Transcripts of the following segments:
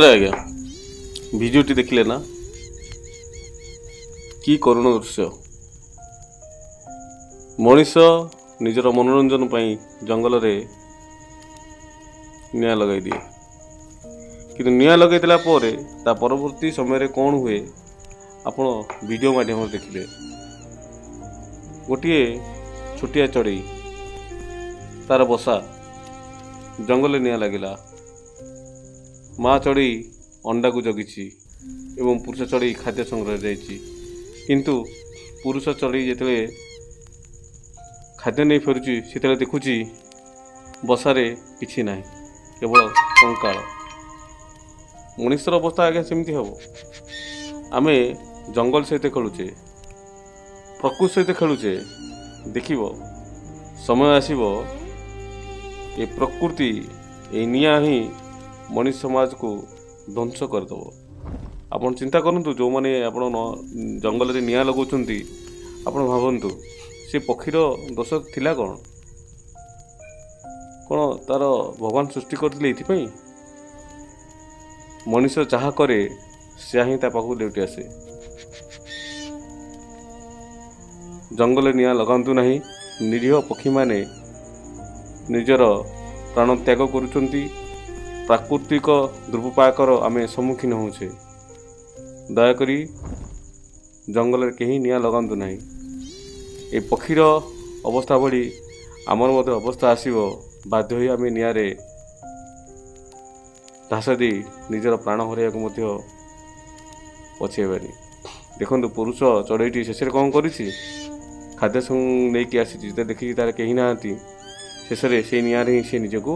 ଆଜ୍ଞା ଭିଡ଼ିଓଟି ଦେଖିଲେ ନା, କି କରୁଣ ଦୃଶ୍ୟ। ମଣିଷ ନିଜର ମନୋରଞ୍ଜନ ପାଇଁ ଜଙ୍ଗଲରେ ନିଆଁ ଲଗାଇ ଦିଏ, କିନ୍ତୁ ନିଆଁ ଲଗାଇ ଦେଲା ପରେ ତା ପରବର୍ତ୍ତୀ ସମୟରେ କ'ଣ ହୁଏ ଆପଣ ଭିଡ଼ିଓ ମାଧ୍ୟମରେ ଦେଖିଲେ। ଗୋଟିଏ ଛୋଟିଆ ଚଢ଼େଇ ତାର ବସା ଜଙ୍ଗଲରେ ନିଆଁ ଲାଗିଲା। ମା ଚଢ଼େଇ ଅଣ୍ଡାକୁ ଜଗିଛି ଏବଂ ପୁରୁଷ ଚଢ଼େଇ ଖାଦ୍ୟ ସଂଗ୍ରହରେ ଯାଇଛି, କିନ୍ତୁ ପୁରୁଷ ଚଢ଼େଇ ଯେତେବେଳେ ଖାଦ୍ୟ ନେଇ ଫେରୁଛି ସେତେବେଳେ ଦେଖୁଛି ବସାରେ କିଛି ନାହିଁ, କେବଳ କଙ୍କାଳ। ମଣିଷର ଅବସ୍ଥା ଆଜ୍ଞା ସେମିତି ହେବ। ଆମେ ଜଙ୍ଗଲ ସହିତ ଖେଳୁଛେ, ପ୍ରକୃତି ସହିତ ଖେଳୁଛେ, ଦେଖିବ ସମୟ ଆସିବ ଏ ପ୍ରକୃତି, ଏ ନିଆଁ ହିଁ ମଣିଷ ସମାଜକୁ ଧ୍ୱଂସ କରିଦେବ। ଆପଣ ଚିନ୍ତା କରନ୍ତୁ, ଯେଉଁମାନେ ଆପଣ ଜଙ୍ଗଲରେ ନିଆଁ ଲଗାଉଛନ୍ତି, ଆପଣ ଭାବନ୍ତୁ ସେ ପକ୍ଷୀର ଦୋଷ ଥିଲା କ'ଣ? କ'ଣ ତାର ଭଗବାନ ସୃଷ୍ଟି କରିଥିଲେ ଏଇଥିପାଇଁ? ମଣିଷ ଯାହା କରେ ସେୟା ହିଁ ତା ପାଖକୁ ଲେଉଟି ଆସେ। ଜଙ୍ଗଲରେ ନିଆଁ ଲଗାନ୍ତୁ ନାହିଁ। ନିରୀହ ପକ୍ଷୀମାନେ ନିଜର ପ୍ରାଣ ତ୍ୟାଗ କରୁଛନ୍ତି। ପ୍ରାକୃତିକ ଦୁର୍ବିପାକର ଆମେ ସମ୍ମୁଖୀନ ହେଉଛେ। ଦୟାକରି ଜଙ୍ଗଲରେ କେହି ନିଆଁ ଲଗାନ୍ତୁ ନାହିଁ। ଏ ପକ୍ଷୀର ଅବସ୍ଥା ଭଳି ଆମର ମଧ୍ୟ ଅବସ୍ଥା ଆସିବ। ବାଧ୍ୟ ହୋଇ ଆମେ ନିଆଁରେ ଧାସ ଦେଇ ନିଜର ପ୍ରାଣ ହରାଇବାକୁ ମଧ୍ୟ ପଛେଇବାନି। ଦେଖନ୍ତୁ ପୁରୁଷ ଚଢ଼େଇଟି ଶେଷରେ କ'ଣ କରିଛି? ଖାଦ୍ୟ ନେଇକି ଆସିଛି, ଯେତେବେଳେ ଦେଖିକି ତାର କେହି ନାହାନ୍ତି, ଶେଷରେ ସେଇ ନିଆଁରେ ହିଁ ସେ ନିଜକୁ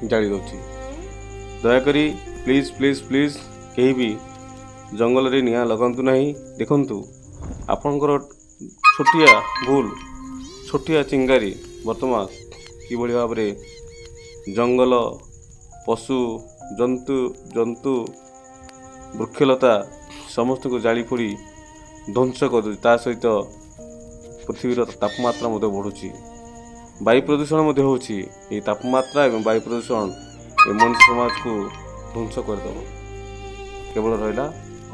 ଜାଳି ଦେଉଛି। ଦୟାକରି ପ୍ଲିଜ୍ ପ୍ଲିଜ୍ ପ୍ଲିଜ୍ କେହି ବି ଜଙ୍ଗଲରେ ନିଆଁ ଲଗାନ୍ତୁ ନାହିଁ। ଦେଖନ୍ତୁ ଆପଣଙ୍କର ଛୋଟିଆ ଭୁଲ, ଛୋଟିଆ ଚିଙ୍ଗାରି ବର୍ତ୍ତମାନ କିଭଳି ଭାବରେ ଜଙ୍ଗଲ, ପଶୁ, ଜନ୍ତୁ, ବୃକ୍ଷଲତା ସମସ୍ତଙ୍କୁ ଜାଳି ପୋଡ଼ି ଧ୍ୱଂସ କରୁଛି। ତା ସହିତ ପୃଥିବୀର ତାପମାତ୍ରା ମଧ୍ୟ ବଢ଼ୁଛି, ବାୟୁ ପ୍ରଦୂଷଣ ମଧ୍ୟ ହେଉଛି। ଏହି ତାପମାତ୍ରା ଏବଂ ବାୟୁ ପ୍ରଦୂଷଣ ଏ ମଣିଷ ସମାଜକୁ ଧ୍ୱଂସ କରିଦେବ। କେବଳ ରହିଲା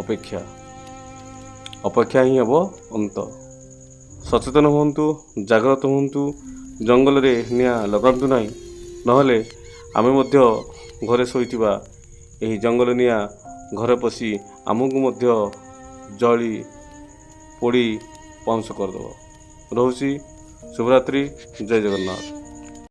ଅପେକ୍ଷା, ଅପେକ୍ଷା ହିଁ ହେବ ଅନ୍ତ। ସଚେତନ ହୁଅନ୍ତୁ, ଜାଗ୍ରତ ହୁଅନ୍ତୁ, ଜଙ୍ଗଲରେ ନିଆଁ ଲଗାନ୍ତୁ ନାହିଁ। ନହେଲେ ଆମେ ମଧ୍ୟ ଘରେ ଶୋଇଥିବା ଏହି ଜଙ୍ଗଲ ନିଆଁ ଘରେ ପଶି ଆମକୁ ମଧ୍ୟ ଜଳି ପୋଡ଼ି ପାଉଁଶ କରିଦେବ। ରହୁଛି। ଶୁଭରାତ୍ରି। ଜୟ ଜଗନ୍ନାଥ।